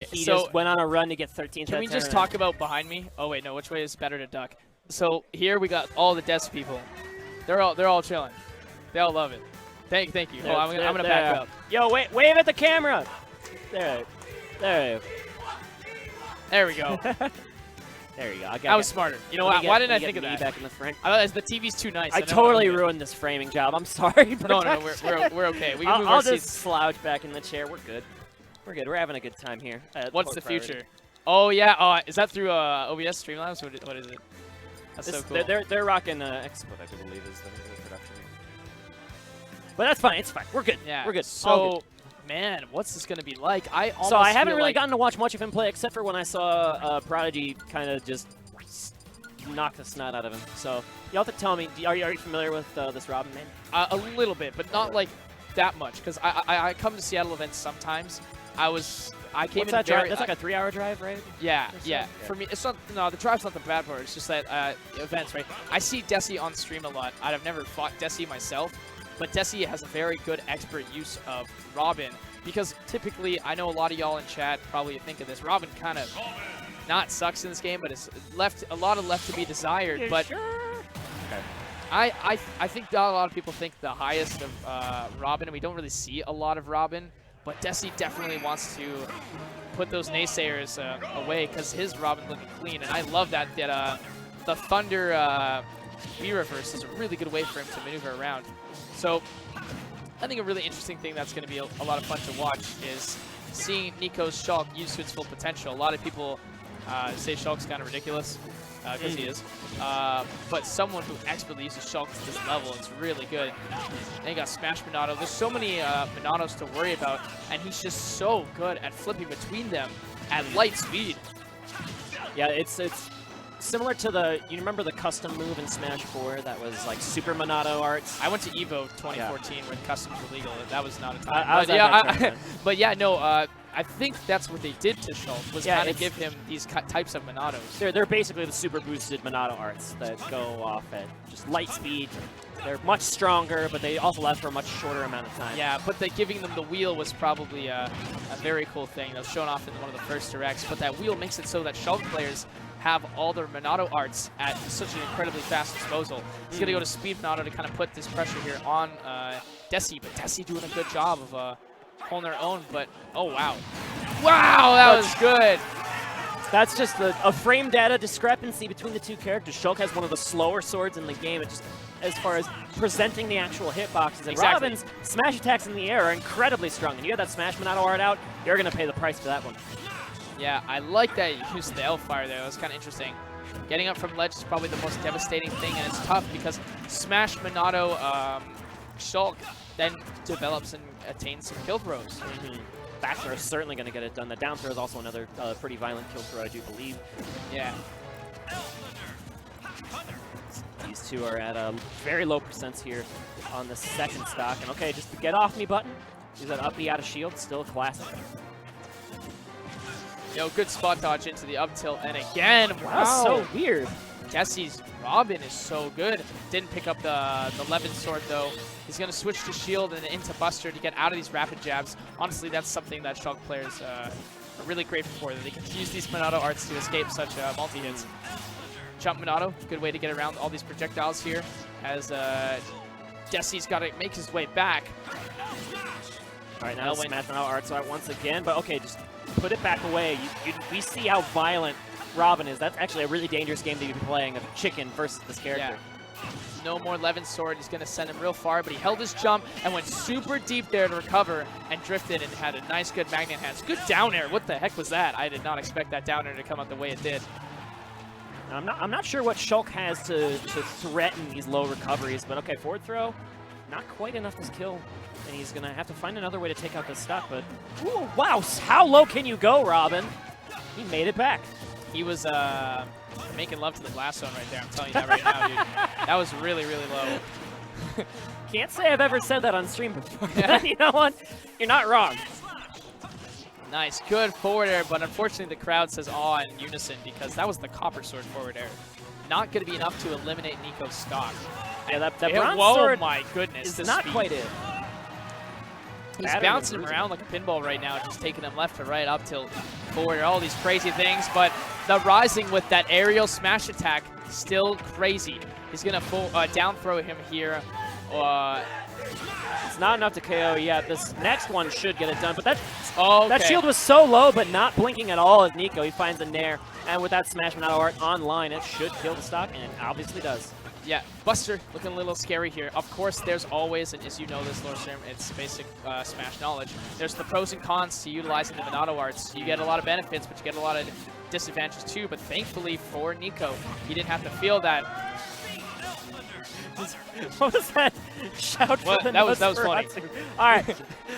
He just went on a run to get 13th. Can we just talk about behind me? Oh wait, no. Which way is better to duck? So here we got all the Deci people. They're all chilling. They all love it. Thank you. Oh, I'm gonna back up. Yo, wave at the camera. There we go. There you go. I was smarter. You know what? Why didn't I think of that? Back in the front. The TV's too nice. I totally ruined this framing job. I'm sorry. No, we're okay. We can move I'll our just seats. slouch back in the chair. We're good. We're good. We're having a good time here. What's the future? Oh yeah. Is that through OBS Streamlabs? What is it? That's so cool. They're rocking Export, I believe, is the production. But that's fine. It's fine. We're good. Yeah. We're good. So, man, what's this going to be like? I haven't really gotten to watch much of him play, except for when I saw Prodigy kind of just knock the snot out of him. So y'all have to tell me, are you familiar with this Robin main? A little bit, but not like that much, because I come to Seattle events sometimes. I came in that drive? That's like a 3-hour drive, right? Yeah. For me, it's not. No, the drive's not the bad part. It's just that events, right? I see Deci on stream a lot. I've never fought Deci myself, but Deci has a very good expert use of Robin, because typically, I know a lot of y'all in chat probably think of this. Robin kind of not sucks in this game, but it's left to be desired. You but sure? Okay. I think a lot of people think the highest of Robin, and we don't really see a lot of Robin. But Deci definitely wants to put those naysayers away, because his Robin looking clean, and I love that the Thunder V-reverse is a really good way for him to maneuver around. So I think a really interesting thing that's going to be a lot of fun to watch is seeing Nicko's Shulk used to its full potential. A lot of people say Shulk's kind of ridiculous, because he is. But someone who expertly uses Shulk to this level is really good. And you got Smash Monado. There's so many Monados to worry about, and he's just so good at flipping between them at light speed. Yeah, it's similar to you remember the custom move in Smash 4 that was like Super Monado arts? I went to EVO 2014 when customs were legal. That was not a time. But yeah, no, I think that's what they did to Shulk, was kind of give him these types of Monados. They're basically the super boosted Monado arts that go off at just light speed. They're much stronger, but they also last for a much shorter amount of time. Yeah, but giving them the wheel was probably a very cool thing. That was shown off in one of the first directs. But that wheel makes it so that Shulk players have all their Monado arts at such an incredibly fast disposal. He's going to go to speed Monado to kind of put this pressure here on Deci, but Deci doing a good job of holding their own. But, oh, wow. Wow, that was good. That's just a frame data discrepancy between the two characters. Shulk has one of the slower swords in the game, just as far as presenting the actual hitboxes. And Robin's smash attacks in the air are incredibly strong. And you have that Smash Monado art out, you're going to pay the price for that one. Yeah, I like that he used the L-Fire there. That was kind of interesting. Getting up from ledge is probably the most devastating thing, and it's tough because Smash Monado Shulk then develops and attains some kill throws. Back throw is certainly going to get it done. The down throw is also another pretty violent kill throw, I do believe. Yeah. These two are at very low percents here on the second stock. And okay, just the get off me button. Use that up B out of shield, still a classic. Yo, good spot dodge into the up tilt, and again, wow. That's so weird. Deci's Robin is so good. Didn't pick up the Levin sword, though. He's going to switch to shield and into Buster to get out of these rapid jabs. Honestly, that's something that Shulk players are really grateful for, that they can use these Monado arts to escape such multi-hits. Jump Monado, good way to get around all these projectiles here, as Deci's got to make his way back. All right, now Smash Monado arts out once again, but okay, just put it back away. We see how violent Robin is. That's actually a really dangerous game to be playing, of Chicken versus this character. Yeah. No more Levin sword. He's going to send him real far, but he held his jump and went super deep there to recover and drifted and had a nice, good magnet hands. Good down air. What the heck was that? I did not expect that down air to come out the way it did. I'm not sure what Shulk has to threaten these low recoveries, but okay, forward throw, not quite enough to kill. And he's going to have to find another way to take out this stock, but ooh, wow, how low can you go, Robin? He made it back. He was making love to the glass zone right there. I'm telling you that right now, dude. That was really, really low. Can't say I've ever said that on stream before. Yeah. You know what? You're not wrong. Nice, good forward air, but unfortunately the crowd says aw in unison, because that was the copper sword forward air. Not going to be enough to eliminate Nicko's stock. Yeah, that bronze sword my goodness, is not quite it. He's bouncing him around like a pinball right now, just taking him left to right, up tilt, forward, all these crazy things. But the rising with that aerial smash attack, still crazy. He's going to down throw him here. It's not enough to KO yet. This next one should get it done, but that shield was so low, but not blinking at all as Nicko. He finds a Nair, and with that Smash Monado art online, it should kill the stock, and it obviously does. Yeah, Buster looking a little scary here. Of course, there's always, and as you know this, Lordstream, it's basic Smash knowledge. There's the pros and cons to utilizing the Monado arts. You get a lot of benefits, but you get a lot of disadvantages too. But thankfully for Nicko, he didn't have to feel that. What was that shout? Well, that was funny. All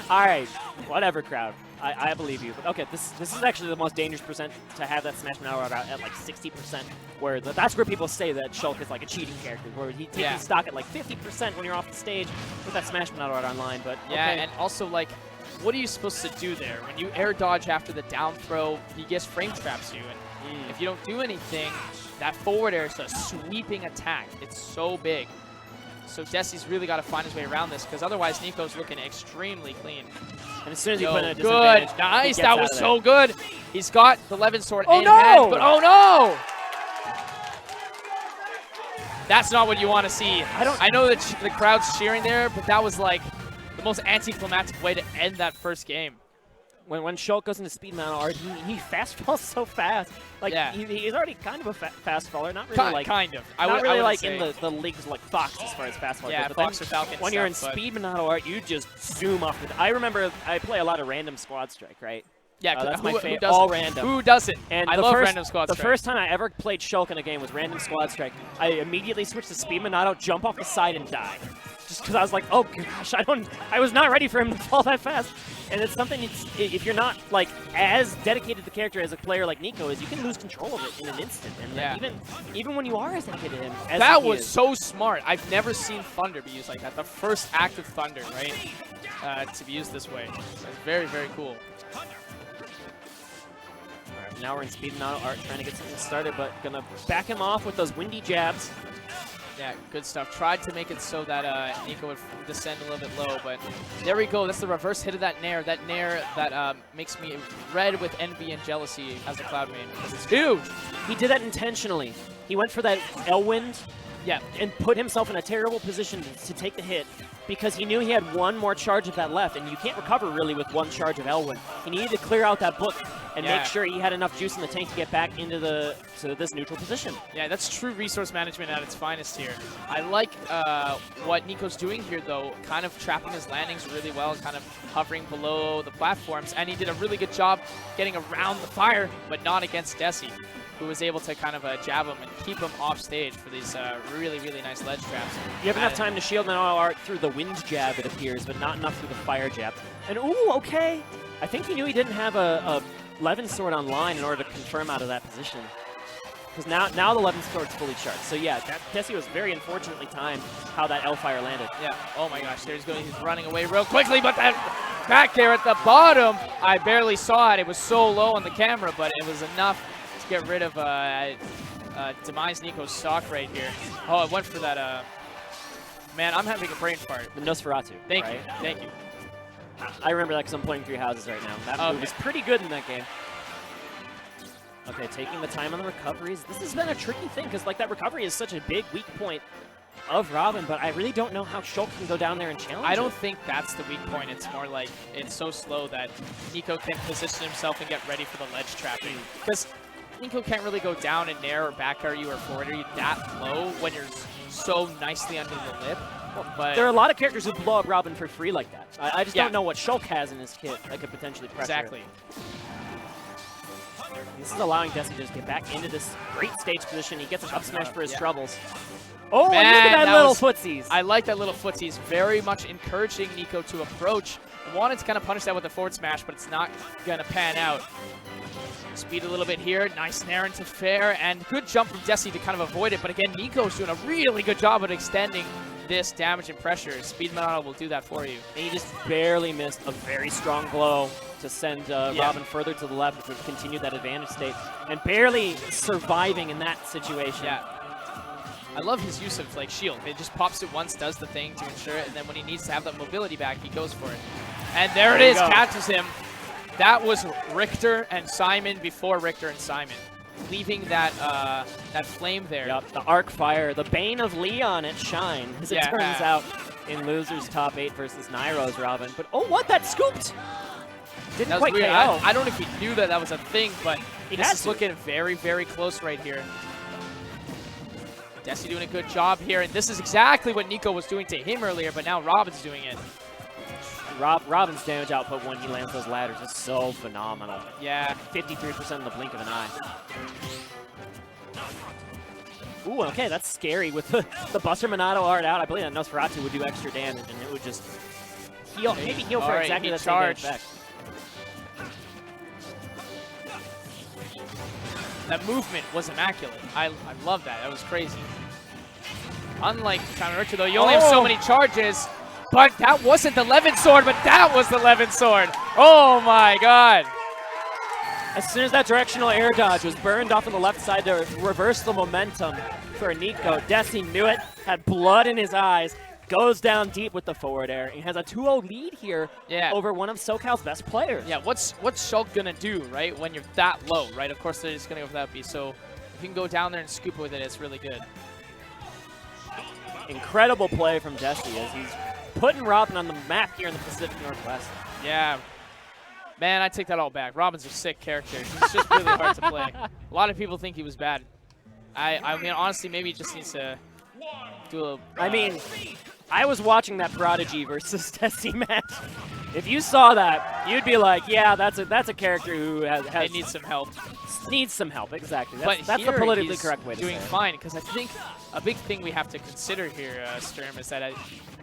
right, whatever, crowd. I believe you. But okay, this is actually the most dangerous percent to have that Smash Monado art at like 60%, where that's where people say that Shulk is like a cheating character, where he takes stock at like 50% when you're off the stage with that Smash Monado art online. But okay. Yeah, and also like, what are you supposed to do there? When you air dodge after the down throw, he just frame traps you, and if you don't do anything, that forward air is a sweeping attack. It's so big. So Deci's really got to find his way around this, because otherwise Nicko's looking extremely clean. And as soon as you put in a disadvantage, good, nice, that was so good. He's got the Levin sword in no! hand, but oh no! That's not what you want to see. I know that the crowd's cheering there, but that was like the most anticlimactic way to end that first game. When Shulk goes into speed Monado art, he fast falls so fast. Like he's already kind of a fast faller, not really like kind of. Not really like in the leagues like Fox as far as fast fall. Yeah, goes. Fox or Falcon. When you're in speed Monado art, you just zoom off. I remember I play a lot of random squad strike, right? Yeah, that's my favorite. All random. Who doesn't? And I love random squad strike. The first time I ever played Shulk in a game was random squad strike. I immediately switched to speed Monado, jump off the side, and die. Just because I was like, oh gosh, I was not ready for him to fall that fast. And it's something, if you're not like as dedicated to the character as a player like Nicko is, you can lose control of it in an instant. And even when you are as dedicated to him, as that was so smart. I've never seen Thunder be used like that. The first active Thunder, right, to be used this way. That's very, very cool. Alright, now we're in speed Monado art, trying to get something started, but gonna back him off with those windy jabs. Yeah, good stuff. Tried to make it so that Nicko would descend a little bit low, but there we go. That's the reverse hit of that Nair. That Nair that makes me red with envy and jealousy as a Cloud main, because it's huge. He did that intentionally. He went for that L-Wind and put himself in a terrible position to take the hit because he knew he had one more charge of that left, and you can't recover really with one charge of L-Wind. He needed to clear out that book and make sure he had enough juice in the tank to get back into this neutral position. Yeah, that's true resource management at its finest here. I like what Nicko's doing here, though, kind of trapping his landings really well, kind of hovering below the platforms, and he did a really good job getting around the fire, but not against Deci, who was able to kind of jab him and keep him off stage for these really, really nice ledge traps. You have enough time to shield Monado art through the wind jab, it appears, but not enough through the fire jab. And ooh, okay. I think he knew he didn't have a Levin sword online in order to confirm out of that position. Because now the Levin sword's fully charged. So yeah, Deci was very unfortunately timed how that L-Fire landed. Yeah, oh my gosh, he's running away real quickly, but that back there at the bottom, I barely saw it. It was so low on the camera, but it was enough to get rid of Demise Nicko's stock right here. Oh, I went for that, man, I'm having a brain fart. The Nosferatu, Thank you. I remember that because I'm playing 3 houses right now. That move was pretty good in that game. Okay, taking the time on the recoveries. This has been a tricky thing because like that recovery is such a big weak point of Robin, but I really don't know how Shulk can go down there and challenge I don't think that's the weak point. It's more like it's so slow that Nicko can position himself and get ready for the ledge trapping. Because Nicko can't really go down and nair or back air you or forward air you that low when you're so nicely under the lip. But there are a lot of characters who blow up Robin for free like that. I just don't know what Shulk has in his kit that could potentially pressure. Exactly. This is allowing Deci to just get back into this great stage position. He gets an up smash for his troubles. Oh, man, look at that little footsies. I like that little footsies. Very much encouraging Nicko to approach. Wanted to kind of punish that with a forward smash, but it's not going to pan out. Speed a little bit here. Nice nair into fair, and good jump from Deci to kind of avoid it. But again, Nicko's doing a really good job at extending this damage and pressure. Speed Monado will do that for you. And he just barely missed a very strong blow to send Robin further to the left to continue that advantage state, and barely surviving in that situation. Yeah. I love his use of like shield. It just pops it once, does the thing to ensure it, and then when he needs to have that mobility back, he goes for it. And there it is, catches him. That was Richter and Simon before Richter and Simon, leaving that that flame there. Yep, the arc fire, the bane of Leon at Shine, as it turns out in losers top 8 versus Nairo's Robin. But oh, what, that scooped! Didn't quite KO. I don't know if he knew that that was a thing, but this is looking very, very close right here. Deci doing a good job here, and this is exactly what Nicko was doing to him earlier, but now Robin's doing it. Robin's damage output when he lands those ladders is so phenomenal. Yeah. 53% in the blink of an eye. Ooh, okay, that's scary with the Buster Monado art out. I believe that Nosferatu would do extra damage, and it would just heal, maybe heal for exactly the same effect. That movement was immaculate. I love that. That was crazy. Unlike Counter Richter, though, you only have so many charges. But that wasn't the Levin sword, but that was the Levin sword. Oh my god. As soon as that directional air dodge was burned off on the left side to reverse the momentum for Nicko, Deci knew it, had blood in his eyes, goes down deep with the forward air. He has a 2-0 lead here over one of SoCal's best players. Yeah, what's Shulk gonna do, right, when you're that low, right? Of course, they're just gonna go for that beat. So if you can go down there and scoop with it, it's really good. Incredible play from Deci as he's putting Robin on the map here in the Pacific Northwest. Yeah. Man, I take that all back. Robin's a sick character. He's just really hard to play. A lot of people think he was bad. I mean, honestly, maybe he just needs to do a... I mean, I was watching that Prodigy versus Deci match. If you saw that, you'd be like, yeah, that's a character who has needs some help. Needs some help, exactly. That's the politically correct way to say it. Doing fine, because I think a big thing we have to consider here, Sturm, is that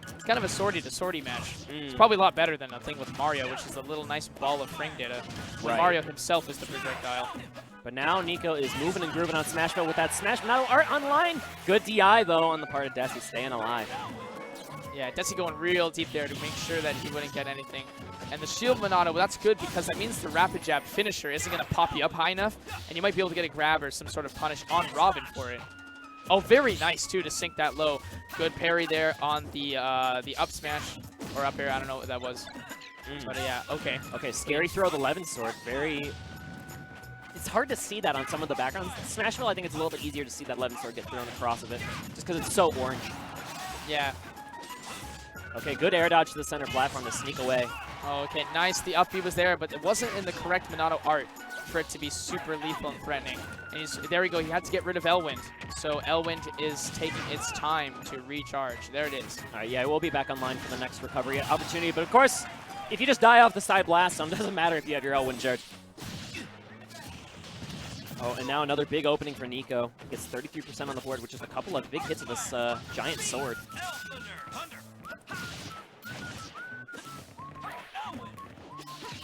it's kind of a sortie-to-sortie match. It's probably a lot better than a thing with Mario, which is a little nice ball of frame data, when Mario himself is the projectile. But now Nicko is moving and grooving on Smashville with that Smash Monado art online. Good DI, though, on the part of Deci, staying alive. Yeah, Deci going real deep there to make sure that he wouldn't get anything. And the shield Monado, well, that's good because that means the rapid jab finisher isn't going to pop you up high enough, and you might be able to get a grab or some sort of punish on Robin for it. Oh, very nice, too, to sink that low. Good parry there on the up smash, or up air, I don't know what that was. But yeah, okay. Okay, scary throw, the Levin sword, very... It's hard to see that on some of the backgrounds. Smashville, I think it's a little bit easier to see that Levin sword get thrown across of it, just because it's so orange. Yeah. Okay, good air dodge to the center platform to sneak away. Oh, okay, nice. The up B was there, but it wasn't in the correct Monado art for it to be super lethal and threatening. And there we go. He had to get rid of Elwind. So Elwind is taking its time to recharge. There it is. All right, yeah, we'll be back online for the next recovery opportunity. But of course, if you just die off the side blast, it doesn't matter if you have your Elwind charge. Oh, and now another big opening for Nicko. Gets 33% on the board, which is a couple of big hits of this giant sword.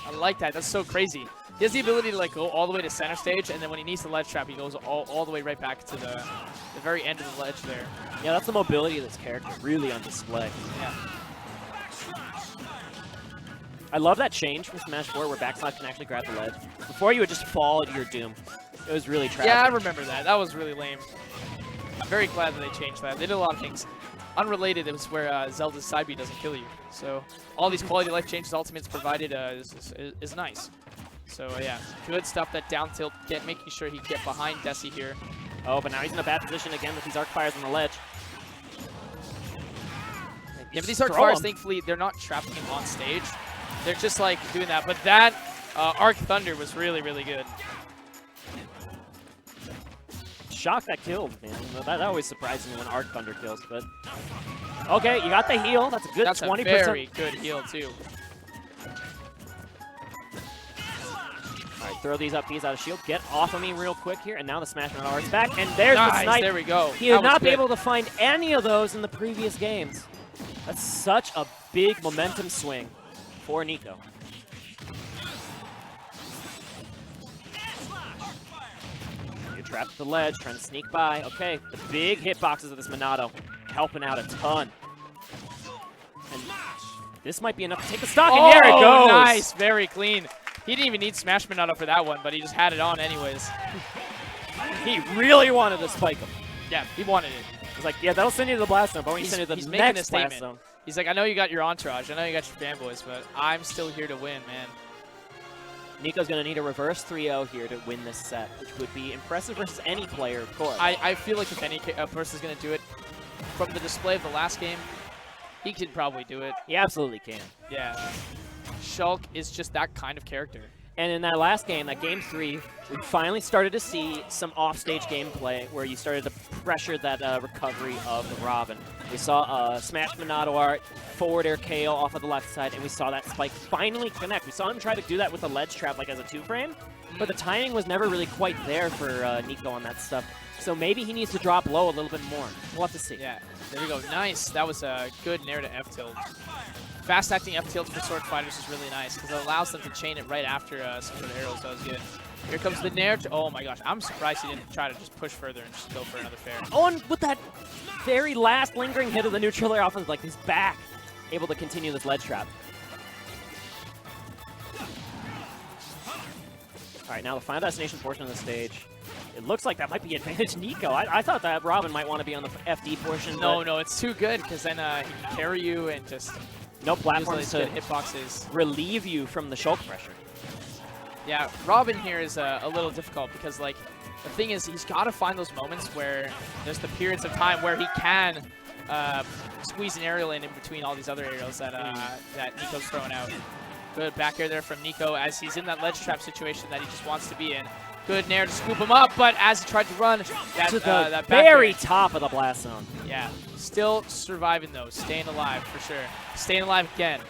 I like that. That's so crazy. He has the ability to like go all the way to center stage, and then when he needs the ledge trap, he goes all the way right back to the very end of the ledge there. Yeah, that's the mobility of this character, really on display. Yeah. I love that change from Smash 4 where backslash can actually grab the ledge. Before you would just fall to your doom. It was really tragic. Yeah, I remember that. That was really lame. I'm very glad that they changed that. They did a lot of things. Unrelated, it was where Zelda's side B doesn't kill you. So all these quality of life changes Ultimate's provided is nice. So yeah, good stuff. That down tilt, making sure he get behind Deci here. Oh, but now he's in a bad position again with these arc fires on the ledge. Yeah, but these arc fires, thankfully, they're not trapping him on stage. They're just like doing that. But that Arc Thunder was really, really good. Shock that killed, man. That always surprises me when Arc Thunder kills, but... Okay, you got the heal. That's a good 20%. That's a very good heal, too. All right, throw these up Bs out of shield. Get off of me real quick here, and now the Smash Monado art's back, and there's the snipe. There we go. He had not been able to find any of those in the previous games. That's such a big momentum swing for Nicko. Trapped at the ledge, trying to sneak by. Okay, the big hitboxes of this Monado helping out a ton. And this might be enough to take the stock, and there it goes! Nice, very clean. He didn't even need Smash Monado for that one, but he just had it on anyways. He really wanted to spike him. Yeah, he wanted it. He's like, yeah, that'll send you to the blast zone, but when you send you to the next blast zone. He's like, I know you got your entourage, I know you got your fanboys, but I'm still here to win, man. Nicko's going to need a reverse 3-0 here to win this set, which would be impressive versus any player, of course. I feel like if any person's going to do it from the display of the last game, he could probably do it. He absolutely can. Yeah. Shulk is just that kind of character. And in that last game, that game 3, we finally started to see some offstage gameplay where you started to pressure that recovery of the Robin. We saw smash Monado art, forward air KO off of the left side, and we saw that spike finally connect. We saw him try to do that with a ledge trap like as a 2-frame, but the timing was never really quite there for Nicko on that stuff. So maybe he needs to drop low a little bit more. We'll have to see. Yeah, there we go. Nice. That was a good nair to F-tilt. Fast-acting F-tilts for sword fighters is really nice because it allows them to chain it right after some sort of arrows. That was good. Here comes the nair. Oh my gosh, I'm surprised he didn't try to just push further and just go for another fair. Oh, and with that very last lingering hit of the neutral air off of like his back, able to continue this ledge trap. All right, now the final destination portion of the stage. It looks like that might be advantage Nicko. I thought that Robin might want to be on the FD portion. No, it's too good because then he can carry you and just no platforms to hitboxes. Relieve you from the Shulk pressure. Yeah, Robin here is a little difficult because, like, the thing is he's got to find those moments where there's the periods of time where he can squeeze an aerial in between all these other aerials that that Nicko's throwing out. Good back air there from Nicko as he's in that ledge trap situation that he just wants to be in. Good nair to scoop him up, but as he tried to run, that very top of the blast zone. Yeah, still surviving though, staying alive for sure. Staying alive again.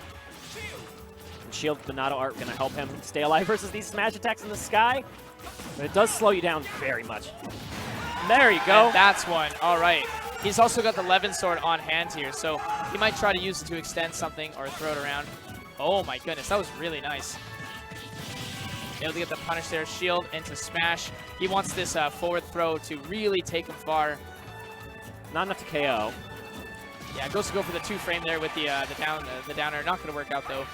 And Shield Monado art going to help him stay alive versus these smash attacks in the sky, but it does slow you down very much. And there you go. And that's one. All right. He's also got the Levin sword on hand here, so he might try to use it to extend something or throw it around. Oh my goodness, that was really nice. Able to get the punish there, shield into smash. He wants this forward throw to really take him far. Not enough to KO. Yeah, goes to go for the 2-frame there with the downer. Not going to work out though.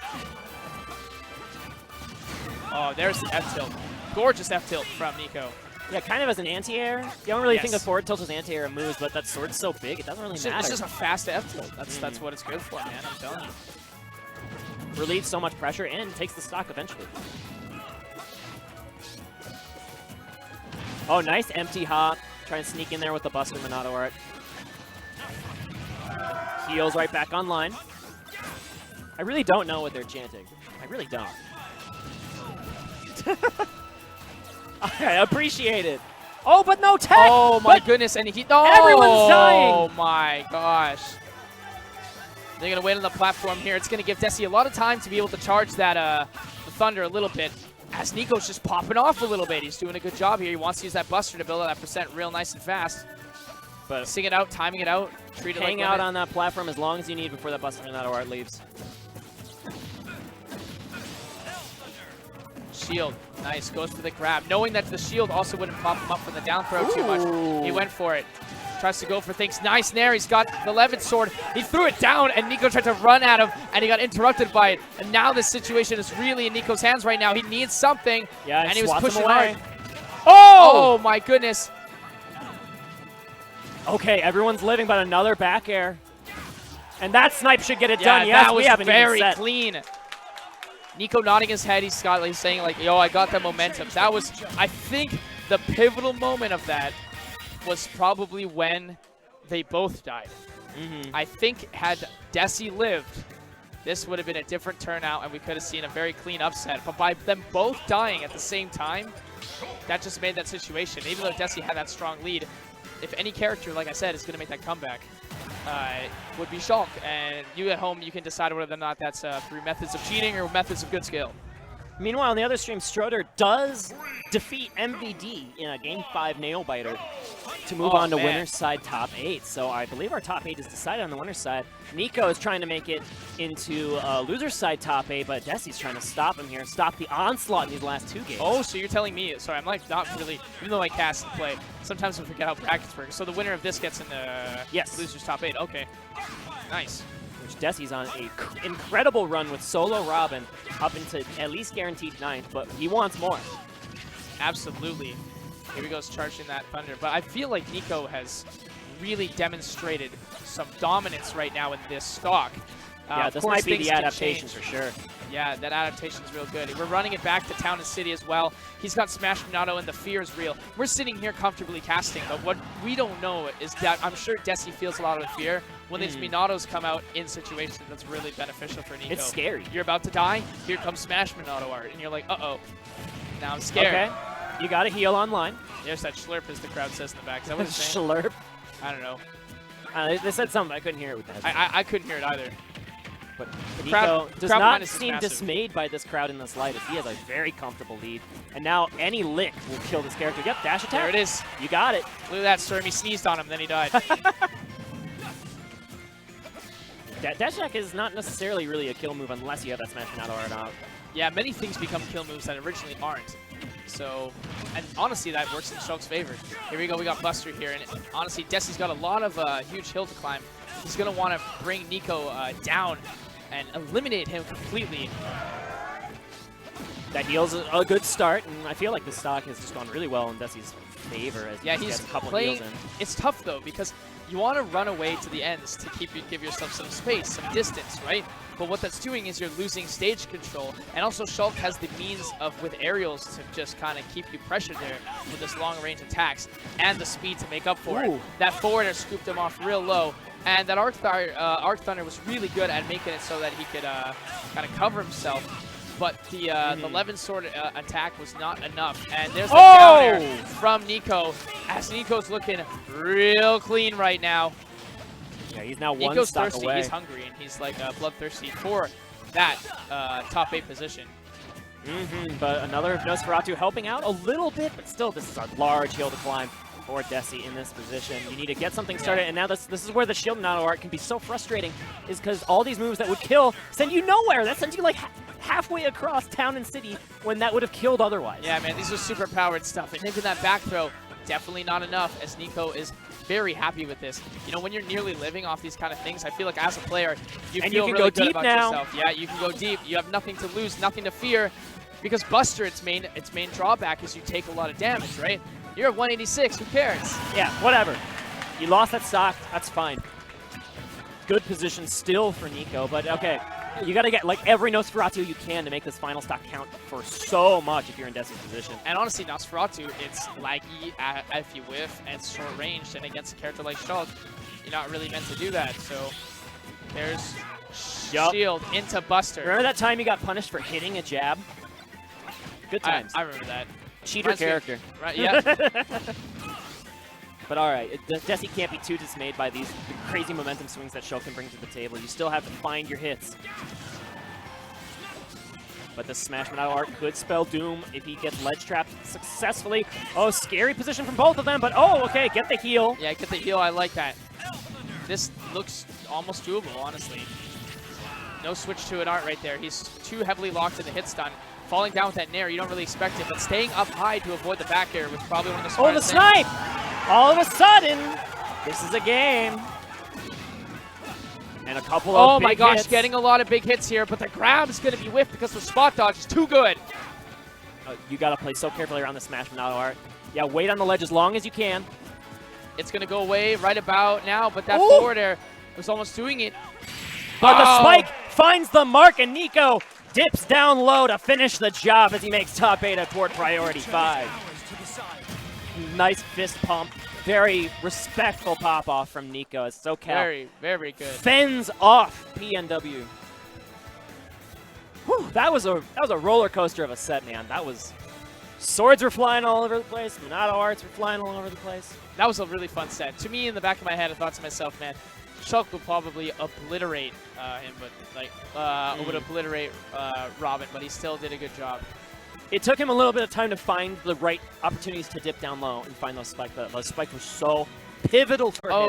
Oh, there's the F-tilt. Gorgeous F-tilt from Nicko. Yeah, kind of as an anti-air. You don't really think of forward tilt as anti-air moves, but that sword's so big, it doesn't really matter. It's just a fast F-tilt. That's what it's good for, man. I'm telling you. Relieves so much pressure and takes the stock eventually. Oh, nice empty hop. Try and sneak in there with the Buster Monado art. Heals right back online. I really don't know what they're chanting. I really don't. I appreciate it. Oh, but no tech! Oh my goodness, and he... Oh, everyone's dying! Oh my gosh. They're going to wait on the platform here. It's going to give Deci a lot of time to be able to charge that the Thunder a little bit. As Nicko's just popping off a little bit. He's doing a good job here. He wants to use that Buster to build up that percent real nice and fast. But sing it out, timing it out, treat it like hang out on that platform as long as you need before that Buster Monado art leaves. Shield, nice, goes for the grab. Knowing that the shield also wouldn't pop him up from the down throw too much. He went for it. Tries to go for things. Nice nair. He's got the Levin sword. He threw it down, and Nicko tried to run at him, and he got interrupted by it. And now this situation is really in Nicko's hands right now. He needs something, and he was pushing hard. Oh my goodness. Okay, everyone's living, but another back air. And that snipe should get it done. Yes, that was we haven't very even set. clean. Nicko nodding his head. He's saying, like, yo, I got the momentum. That was, I think, the pivotal moment of that was probably when they both died. I think had Deci lived, this would have been a different turnout and we could have seen a very clean upset. But by them both dying at the same time, that just made that situation. Even though Deci had that strong lead, if any character, like I said, is going to make that comeback, would be Shulk. And you at home, you can decide whether or not that's through methods of cheating or methods of good skill. Meanwhile, on the other stream, Stroder does defeat MVD in a Game 5 nail-biter to move on to winner's side top 8. So I believe our top 8 is decided on the winner's side. Nicko is trying to make it into loser's side top 8, but Deci's trying to stop him here, stop the onslaught in these last 2 games. Oh, so you're telling me, sorry, I'm like not really, even though I cast and play, sometimes I forget how brackets work. So the winner of this gets in the loser's top 8, okay. Nice. Deci's on an incredible run with solo Robin up into at least guaranteed 9th, but he wants more. Absolutely. Here he goes charging that Thunder. But I feel like Nicko has really demonstrated some dominance right now in this stock. Yeah, this might be the adaptation for sure. Yeah, that adaptation's real good. We're running it back to Town and City as well. He's got Smash Minato, and the fear is real. We're sitting here comfortably casting, but what we don't know is that I'm sure Deci feels a lot of fear when these Minatos come out in situations that's really beneficial for Nicko. It's scary. You're about to die, here comes Smash Minato art, and you're like, uh-oh. Now I'm scared. Okay, you got to heal online. There's that slurp, as the crowd says in the back. Is that what it's saying? Slurp. I don't know. They said something. I couldn't hear it with that. I couldn't hear it either. But crowd Nicko does not is seem massive. dismayed by this crowd in the slightest. He has a very comfortable lead. And now any lick will kill this character. Yep, dash attack. There it is. You got it. Look at that, Storm. He sneezed on him, then he died. Dash attack is not necessarily really a kill move unless you have that Smash Minato art out. Yeah, many things become kill moves that originally aren't. So, and honestly, that works in Shulk's favor. Here we go, we got Buster here, and honestly, Deci's got a lot of huge hill to climb. He's going to want to bring Nicko down and eliminate him completely. That heals a good start, and I feel like the stock has just gone really well in Deci's favor as he he's gets a couple playing. of heals in. It's tough though because you want to run away to the ends to give yourself some space, some distance, right? But what that's doing is you're losing stage control, and also Shulk has the means of with aerials to just kind of keep you pressured there with this long range attacks and the speed to make up for it. That forwarder scooped him off real low. And that Arc Thunder was really good at making it so that he could kind of cover himself. But the 11 sword attack was not enough. And there's the down air from Nicko, as Nicko's looking real clean right now. Yeah, he's now one Nicko's stock thirsty, away. he's hungry, and he's like bloodthirsty for that top 8 position. But another Nosferatu helping out a little bit, but still this is a large hill to climb for Deci in this position. You need to get something started, and now this is where the Shield Minato art can be so frustrating, is because all these moves that would kill send you nowhere. That sends you like halfway across Town and City when that would have killed otherwise. Yeah, man, these are super powered stuff, and even that back throw, definitely not enough, as Nicko is very happy with this. You know, when you're nearly living off these kind of things, I feel like as a player, you feel can really go good deep about now. yourself. Yeah, you can go deep. You have nothing to lose, nothing to fear, because Buster, its main drawback is you take a lot of damage, right? You're at 186, who cares? Yeah, whatever. You lost that stock, that's fine. Good position still for Nicko, but okay. You gotta get like every Nosferatu you can to make this final stock count for so much if you're in Deci's position. And honestly, Nosferatu, it's laggy if you whiff, and it's short ranged, and against a character like Shulk, you're not really meant to do that. So there's shield into Buster. Remember that time you got punished for hitting a jab? Good times. I remember that. Cheater character. Right, yeah. But all right, Deci can't be too dismayed by these crazy momentum swings that Shulk can bring to the table. You still have to find your hits. But the Smash Minato art could spell doom if he gets ledge trapped successfully. Oh, scary position from both of them, but oh, okay, get the heal. Yeah, get the heal, I like that. This looks almost doable, honestly. No switch to an art right there. He's too heavily locked in the hit stun. Falling down with that nair, you don't really expect it, but staying up high to avoid the back air was probably one of the smartest things. Oh, the snipe! All of a sudden, this is a game. And a couple of big hits. Getting a lot of big hits here, but the grab is going to be whiffed because the spot dodge is too good. You got to play so carefully around the Smash Minato art. Yeah, wait on the ledge as long as you can. It's going to go away right about now, but that forward air was almost doing it. But the spike finds the mark, and Nicko dips down low to finish the job as he makes top 8 toward priority 5. Nice fist pump. Very respectful pop-off from Nicko. It's SoCal. Very, very good. Fends off PNW. Whew, that was a roller coaster of a set, man. That was... Swords were flying all over the place. Minato arts were flying all over the place. That was a really fun set. To me, in the back of my head, I thought to myself, man, Shulk will probably obliterate him, but like would obliterate Robin, but he still did a good job. It took him a little bit of time to find the right opportunities to dip down low and find those spikes. Those spikes were so pivotal for him.